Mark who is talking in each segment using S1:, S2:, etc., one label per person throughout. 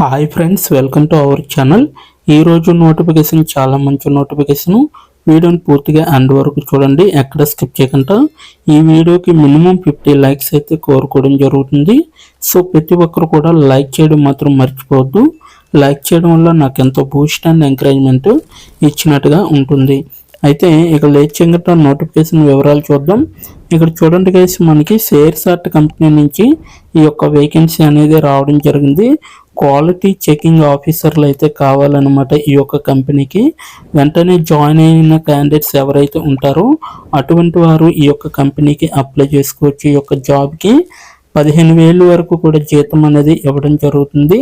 S1: Hi friends, welcome to our channel. ఈరోజు notification చాలా మంచి నోటిఫికేషన్. వీడియోని పూర్తిగా ఎండ్ వరకు చూడండి, ఎక్కడ స్కిప్ చేయకుండా. ఈ వీడియోకి మినిమం 50 లైక్స్ అయితే కోరుకోవడం జరుగుతుంది. సో ప్రతి ఒక్కరు కూడా లైక్ చేయడం మాత్రం మర్చిపోవద్దు. లైక్ చేయడం వల్ల నాకు ఎంతో బూస్ట్ అండ్ ఎంకరేజ్మెంట్ ఇచ్చినట్టుగా ఉంటుంది. అయితే ఇక లేట్ చేయకుండా నోటిఫికేషన్ వివరాలు చూద్దాం. ఇక్కడ చూడండి గైస్, మనకి షేర్సాట్ కంపెనీ నుంచి ఈ యొక్క వేకెన్సీ అనేది రావడం జరిగింది. క్వాలిటీ చెకింగ్ ఆఫీసర్లు అయితే కావాలన్నమాట ఈ యొక్క కంపెనీకి. వెంటనే జాయిన్ అయిన క్యాండిడేట్స్ ఎవరైతే ఉంటారో అటువంటి వారు ఈ యొక్క కంపెనీకి అప్లై చేసుకోవచ్చు. ఈ యొక్క జాబ్కి 15,000 వరకు కూడా జీతం అనేది ఇవ్వడం జరుగుతుంది.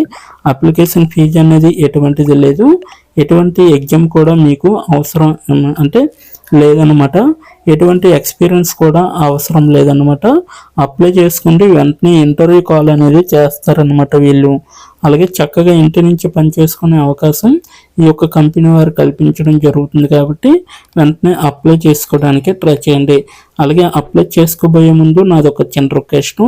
S1: అప్లికేషన్ ఫీజు అనేది ఎటువంటిది లేదు. ఎటువంటి ఎగ్జామ్ కూడా మీకు అవసరం అంటే లేదనమాట. ఎటువంటి ఎక్స్పీరియన్స్ కూడా అవసరం లేదనమాట. అప్లై చేసుకుంటే వెంటనే ఇంటర్వ్యూ కాల్ అనేది చేస్తారనమాట వీళ్ళు. అలాగే చక్కగా ఇంటి నుంచి పనిచేసుకునే అవకాశం ఈ యొక్క కంపెనీ వారు కల్పించడం జరుగుతుంది. కాబట్టి వెంటనే అప్లై చేసుకోవడానికి ట్రై చేయండి. అలాగే అప్లై చేసుకోబోయే ముందు నాది ఒక చిన్న రిక్వెస్ట్,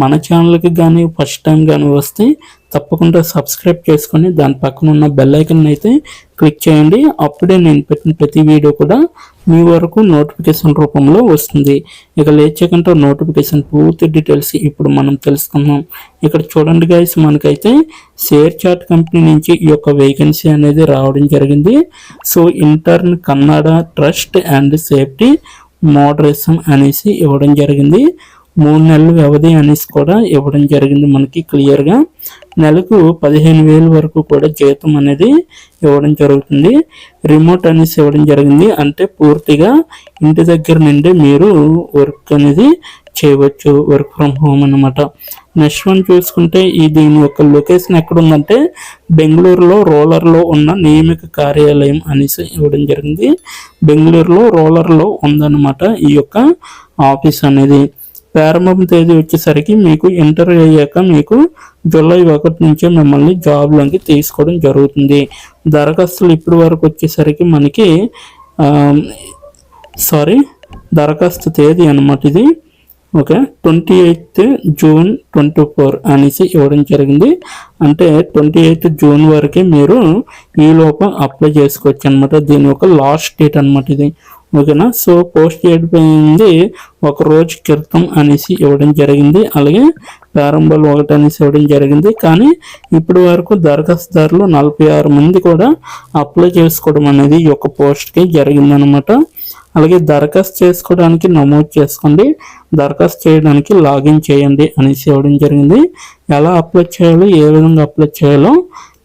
S1: మన ఛానల్కి కానీ ఫస్ట్ టైం కానీ వస్తే తప్పకుండా సబ్స్క్రైబ్ చేసుకొని దాని పక్కన ఉన్న బెల్ ఐకాన్ అయితే క్లిక్ చేయండి. అప్పుడే నేను పెట్టిన ప్రతి వీడియో కూడా మీ వరకు నోటిఫికేషన్ రూపంలో వస్తుంది. ఇక లేట్ చేయకుండా నోటిఫికేషన్ పూర్తి డీటెయిల్స్ ఇప్పుడు మనం తెలుసుకుందాం. ఇక్కడ చూడండి గైస్, మనకైతే షేర్చాట్ కంపెనీ నుంచి ఈ యొక్క వేకెన్సీ అనేది రావడం జరిగింది. So intern Kannada trust and safety moderation అనేసి ఇవ్వడం జరిగింది. 3 నెలల వ్యవధి అనేసి కూడా ఇవ్వడం జరిగింది. మనకి క్లియర్గా నెలకు 15,000 వరకు కూడా జీతం అనేది ఇవ్వడం జరుగుతుంది. రిమోట్ అనేసి ఇవ్వడం జరిగింది. అంటే పూర్తిగా ఇంటి దగ్గర నుండి మీరు వర్క్ అనేది చేయవచ్చు, వర్క్ ఫ్రమ్ హోమ్ అనమాట. నెక్స్ట్ వన్ చూసుకుంటే దీని యొక్క లొకేషన్ ఎక్కడ ఉందంటే బెంగళూరులో రూరల్లో ఉన్న నియమిక కార్యాలయం అనేసి ఇవ్వడం జరిగింది. బెంగళూరులో రూరల్లో ఉందన్నమాట ఈ యొక్క ఆఫీస్ అనేది. ప్రారంభం తేదీ వచ్చేసరికి మీకు ఇంటర్వ్యూ అయ్యాక మీకు జూలై 1 నుంచే మిమ్మల్ని జాబ్లోకి తీసుకోవడం జరుగుతుంది. దరఖాస్తులు ఇప్పటి వరకు వచ్చేసరికి మనకి దరఖాస్తు తేదీ అనమాట ఇది. ఓకే, 28 జూన్ 2024 అనేసి ఇవ్వడం జరిగింది. అంటే 28 జూన్ వరకే మీరు ఈ లోపల అప్లై చేసుకోవచ్చు అనమాట. దీని యొక్క లాస్ట్ డేట్ అనమాట ఇది. ఓకేనా. సో పోస్ట్ చేయబడింది 1 రోజు క్రితం అనేసి ఇవ్వడం జరిగింది. అలాగే ప్రారంభాలు 1 అనేసి ఇవ్వడం జరిగింది. కానీ ఇప్పటి వరకు దరఖాస్తుదారులు 46 మంది కూడా అప్లై చేసుకోవడం అనేది ఈ యొక్క పోస్ట్కి జరిగిందనమాట. అలాగే దరఖాస్తు చేసుకోవడానికి నమోదు చేసుకోండి, దరఖాస్తు చేయడానికి లాగిన్ చేయండి అనేసి ఇవ్వడం జరిగింది. ఎలా అప్లై చేయాలో, ఏ విధంగా అప్లై చేయాలో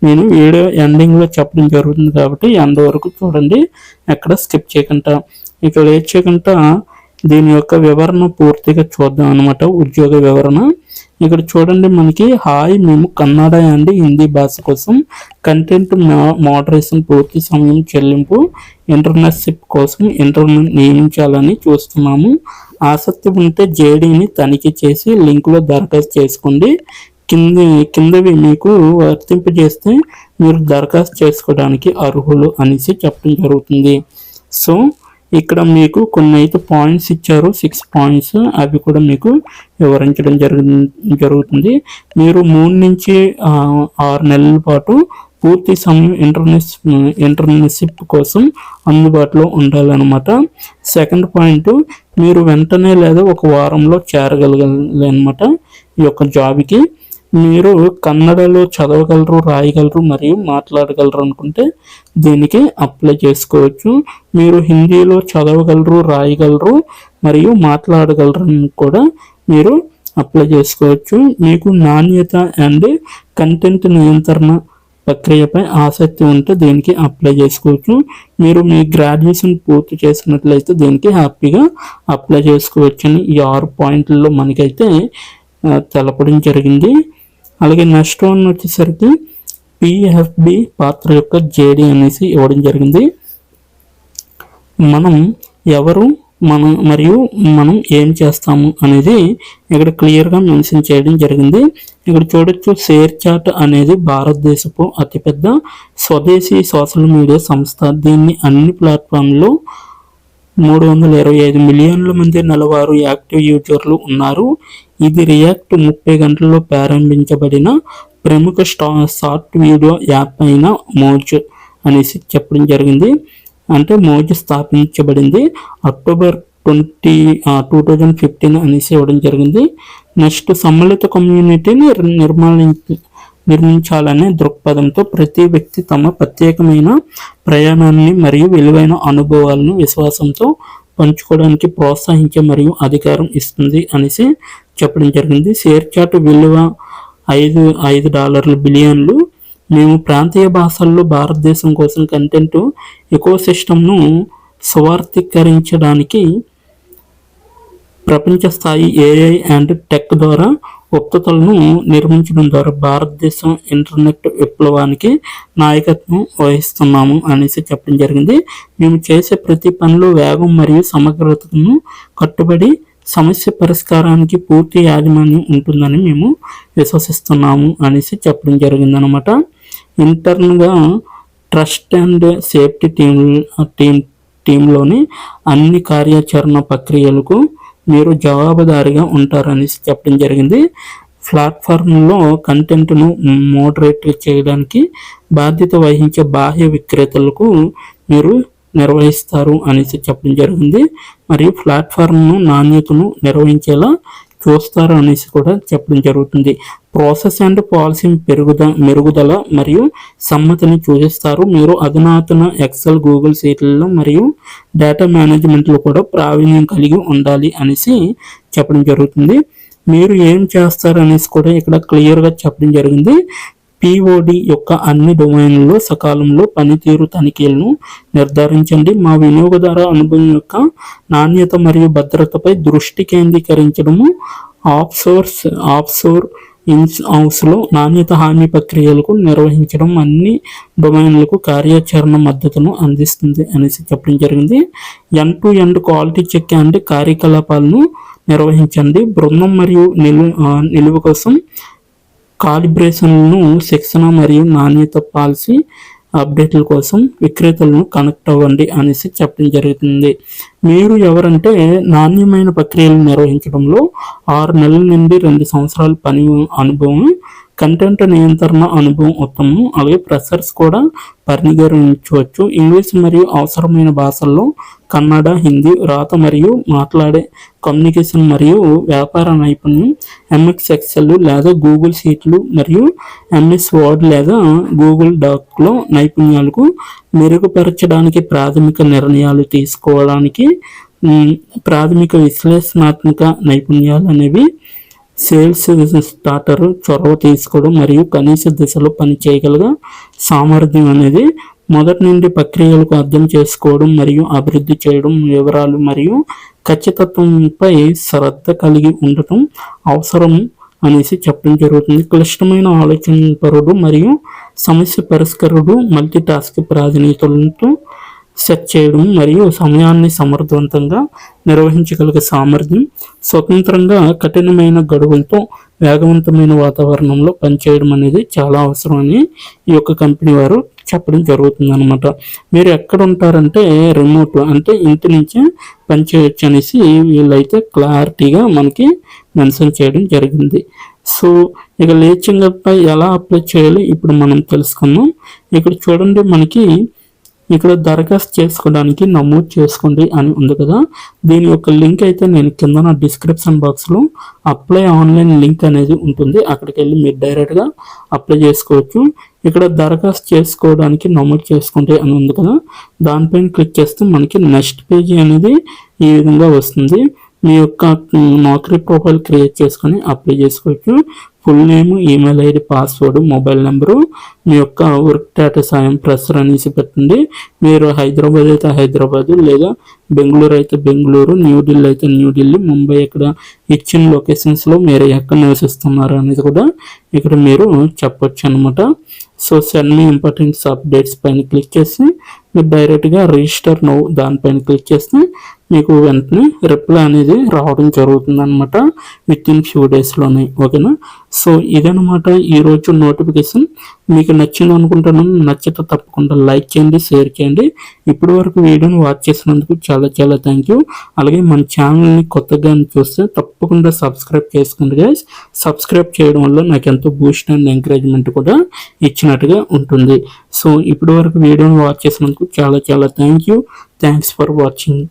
S1: నేను వీడియో ఎండింగ్లో చెప్పడం జరుగుతుంది. కాబట్టి ఎండ్ వరకు చూడండి, ఎక్కడ స్కిప్ చేయకుండా. ఇక లేట్ చేయకుండా దీని యొక్క వివరణ పూర్తిగా చూద్దాం అనమాట. ఉద్యోగ వివరణ ఇక్కడ చూడండి. మనకి హాయ్, మేము కన్నడ అండ్ హిందీ భాష కోసం కంటెంట్ మోడరేషన్ పూర్తి సమయం చెల్లింపు ఇంటర్న్షిప్ కోసం ఇంటర్వ్యూ నియమించాలని చూస్తున్నాము. ఆసక్తి ఉంటే జేడీని తనిఖీ చేసి లింకులో దరఖాస్తు చేసుకోండి. కిందవి మీకు వర్తింపజేస్తే మీరు దరఖాస్తు చేసుకోవడానికి అర్హులు అనేసి చెప్పడం జరుగుతుంది. సో ఇక్కడ మీకు కొన్ని అయితే పాయింట్స్ ఇచ్చారు, 6 పాయింట్స్. అవి కూడా మీకు వివరించడం జరుగుతుంది. మీరు 3 నుంచి 6 నెలల పాటు పూర్తి సమయం ఇంటర్న్షిప్ కోసం అందుబాటులో ఉండాలన్నమాట. సెకండ్ పాయింట్, మీరు వెంటనే లేదా 1 వారంలో చేరగలగాలి అనమాట ఈ యొక్క జాబ్కి. మీరు కన్నడలో చదవగలరు, రాయగలరు మరియు మాట్లాడగలరు అనుకుంటే దీనికి అప్లై చేసుకోవచ్చు. మీరు హిందీలో చదవగలరు, రాయగలరు మరియు మాట్లాడగలరు కూడా మీరు అప్లై చేసుకోవచ్చు. మీకు నాణ్యత అండ్ కంటెంట్ నియంత్రణ ప్రక్రియపై ఆసక్తి ఉంటే దీనికి అప్లై చేసుకోవచ్చు. మీరు మీ గ్రాడ్యుయేషన్ పూర్తి చేసినట్లయితే దీనికి హ్యాపీగా అప్లై చేసుకోవచ్చు అని ఈ 6 పాయింట్లలో మనకైతే తెలపడం జరిగింది. అలాగే నెక్స్ట్ వన్ వచ్చేసరికి పిఎఫ్బి పాత్ర యొక్క జేడీ అనేసి ఇవ్వడం జరిగింది. మనం ఎవరు, మరియు మనం ఏం చేస్తాము అనేది ఇక్కడ క్లియర్గా మెన్షన్ చేయడం జరిగింది. ఇక్కడ చూడొచ్చు, షేర్చాట్ అనేది భారతదేశపు అతిపెద్ద స్వదేశీ సోషల్ మీడియా సంస్థ. దీన్ని అన్ని ప్లాట్ఫామ్లో 325 మిలియన్ల మంది నెలవారీ యాక్టివ్ యూజర్లు ఉన్నారు. ఇది రియాక్ట్ 30 గంటల్లో ప్రారంభించబడిన ప్రముఖ షార్ట్ వీడియో యాప్ అయిన మోజ్ అనేసి చెప్పడం జరిగింది. అంటే మోజ్ స్థాపించబడింది అక్టోబర్ 2015 అనేసి ఇవ్వడం జరిగింది. నెక్స్ట్ సమ్మిళిత కమ్యూనిటీని నిర్మించాలనే దృక్పథంతో ప్రతి వ్యక్తి తమ ప్రత్యేకమైన ప్రయాణాన్ని మరియు విలువైన అనుభవాలను విశ్వాసంతో పంచుకోవడానికి ప్రోత్సహించే మరియు అధికారం ఇస్తుంది అనేసి చెప్పడం జరిగింది. షేర్ చాట్ విలువ $5 బిలియన్లు. మేము ప్రాంతీయ భాషల్లో భారతదేశం కోసం కంటెంట్ ఎకోసిస్టమ్ను స్వార్థీకరించడానికి ప్రపంచ స్థాయి AI అండ్ టెక్ ద్వారా ఉత్పత్తులను నిర్మించడం ద్వారా భారతదేశం ఇంటర్నెట్ విప్లవానికి నాయకత్వం వహిస్తున్నాము అనేసి చెప్పడం జరిగింది. మేము చేసే ప్రతి పనిలో వేగం మరియు సమగ్రతను కట్టుబడి సమస్య పరిష్కారానికి పూర్తి యాజమాన్యం ఉంటుందని మేము విశ్వసిస్తున్నాము అనేసి చెప్పడం జరిగింది అనమాట. ఇంటర్న్గా ట్రస్ట్ అండ్ సేఫ్టీ టీంలోని అన్ని కార్యాచరణ ప్రక్రియలకు మీరు జవాబుదారీగా ఉంటారనేసి చెప్పడం జరిగింది. ప్లాట్ఫామ్లో కంటెంట్ను మోడరేట్ చేయడానికి బాధ్యత వహించే బాహ్య విక్రేతలకు మీరు నిర్వహిస్తారు అనేసి చెప్పడం జరిగింది. మరియు ప్లాట్ఫామ్ను నాణ్యతను నిర్వహించేలా చూస్తారు అనేసి కూడా చెప్పడం జరుగుతుంది. ప్రాసెస్ అండ్ పాలసీ మెరుగుదల మరియు సమ్మతిని సూచిస్తారు. మీరు అధునాతన ఎక్సెల్, గూగుల్ షీట్లలో మరియు డేటా మేనేజ్మెంట్లో కూడా ప్రావీణ్యం కలిగి ఉండాలి అనేసి చెప్పడం జరుగుతుంది. మీరు ఏం చేస్తారు అనేసి కూడా ఇక్కడ క్లియర్గా చెప్పడం జరిగింది. POD యొక్క అన్ని డొమైన్లలో సకాలంలో పనితీరు తనిఖీలను నిర్ధారించండి. మా వినియోగదారు అనుభవం యొక్క నాణ్యత మరియు భద్రతపై దృష్టి కేంద్రీకరించడము. ఆఫ్షోర్ హౌస్లో నాణ్యత హామీ ప్రక్రియలకు నిర్వహించడం అన్ని డొమైన్లకు కార్యాచరణ మద్దతును అందిస్తుంది అనేసి చెప్పడం జరిగింది. end-to-end క్వాలిటీ చెక్ అండ్ కార్యకలాపాలను నిర్వహించండి. బృందం మరియు నిలువ కోసం కాలిబ్రేషన్లను శిక్షణ మరియు నాణ్యత పాలసీ అప్డేట్ల కోసం విక్రేతలను కనెక్ట్ అవ్వండి అనేసి చెప్పడం జరుగుతుంది. మీరు ఎవరంటే నాణ్యమైన ప్రక్రియలు నిర్వహించడంలో 6 నెలల నుండి 2 సంవత్సరాల పని అనుభవం, కంటెంట్ నియంత్రణ అనుభవం ఉత్తమం. అలాగే ఫ్రెషర్స్ కూడా పరిగణించవచ్చు. ఇంగ్లీష్ మరియు అవసరమైన భాషల్లో కన్నడ, హిందీ, రాత మరియు మాట్లాడే కమ్యూనికేషన్ మరియు వ్యాపార నైపుణ్యం. MS ఎక్సెల్ లేదా గూగుల్ షీట్లు మరియు MS వర్డ్ లేదా గూగుల్ డాక్లో నైపుణ్యాలకు మెరుగుపరచడానికి ప్రాథమిక నిర్ణయాలు తీసుకోవడానికి ప్రాథమిక విశ్లేషణాత్మక నైపుణ్యాలు అనేవి. సేల్స్ స్టార్టర్ చొరవ తీసుకోవడం మరియు కనీస దిశలో పనిచేయగల సామర్థ్యం అనేది. మొదటి నుండి ప్రక్రియలకు అర్థం చేసుకోవడం మరియు అభివృద్ధి చేయడం. వివరాలు మరియు ఖచ్చితత్వంపై శ్రద్ధ కలిగి ఉండటం అవసరం అనేసి చెప్పడం జరుగుతుంది. క్లిష్టమైన ఆలోచనపరుడు మరియు సమస్య పరిష్కరుడు. మల్టీ టాస్క్ ప్రాధాన్యతలతో సెట్ చేయడం మరియు సమయాన్ని సమర్థవంతంగా నిర్వహించగలిగే సామర్థ్యం. స్వతంత్రంగా కఠినమైన గడువులతో వేగవంతమైన వాతావరణంలో పనిచేయడం అనేది చాలా అవసరం అని ఈ యొక్క కంపెనీ వారు చెప్పడం జరుగుతుంది అనమాట. మీరు ఎక్కడ ఉంటారంటే రిమోట్ అంటే ఇంటి నుంచే పనిచేయచ్చు అనేసి వీళ్ళైతే క్లారిటీగా మనకి మెన్షన్ చేయడం జరిగింది. సో ఇక లేచింగ్పై ఎలా అప్లై చేయాలి ఇప్పుడు మనం తెలుసుకుందాం. ఇక్కడ చూడండి, మనకి ఇక్కడ దరఖాస్తు చేసుకోవడానికి నమోదు చేసుకోండి అని ఉంది కదా. దీని యొక్క లింక్ అయితే నేను కింద నా డిస్క్రిప్షన్ బాక్స్లో అప్లై ఆన్లైన్ లింక్ అనేది ఉంటుంది. అక్కడికి వెళ్ళి మీరు డైరెక్ట్గా అప్లై చేసుకోవచ్చు. ఇక్కడ దరఖాస్తు చేసుకోవడానికి నమోదు చేసుకోండి అని ఉంది కదా, దానిపైన క్లిక్ చేస్తే మనకి నెక్స్ట్ పేజీ అనేది ఈ విధంగా వస్తుంది. మీ యొక్క నౌకరీ ప్రొఫైల్ క్రియేట్ చేసుకొని అప్లై చేసుకోవచ్చు. Full name, email ID, password, mobile number, మీ యొక్క వర్క్ స్టేటస్ ఫ్రెషర్ అనేసి పెట్టండి. మీరు హైదరాబాద్ అయితే హైదరాబాద్, లేదా బెంగళూరు అయితే బెంగళూరు, న్యూఢిల్లీ అయితే న్యూఢిల్లీ, ముంబై ఇక్కడ ఇచ్చిన లొకేషన్స్లో మీరు ఎక్కడ నివసిస్తున్నారు అనేది కూడా ఇక్కడ మీరు చెప్పొచ్చు అనమాట. So send me important updates పైన క్లిక్ చేసి మీరు డైరెక్ట్గా రిజిస్టర్ నౌ దానిపైన క్లిక్ చేస్తే మీకు వెంటనే రిప్లై అనేది రావడం జరుగుతుంది అనమాట విత్ ఇన్ ఫ్యూ డేస్లోనే. ఓకేనా? సో ఇదనమాట ఈరోజు నోటిఫికేషన్. మీకు నచ్చింది అనుకుంటున్నాను. నచ్చితే తప్పకుండా లైక్ చేయండి, షేర్ చేయండి. ఇప్పటి వరకు వీడియోని వాచ్ చేసినందుకు చాలా చాలా థ్యాంక్ యూ. అలాగే మన ఛానల్ని కొత్తగా చూస్తే తప్పకుండా సబ్స్క్రైబ్ చేసుకోండి గైస్. సబ్స్క్రైబ్ చేయడం వల్ల నాకు ఎంతో బూస్ట్ అండ్ ఎంకరేజ్మెంట్ కూడా ఇచ్చినట్టుగా ఉంటుంది. సో ఇప్పటి వరకు వీడియోని వాచ్ చేసినందుకు చాలా చాలా thank you. Thanks for watching.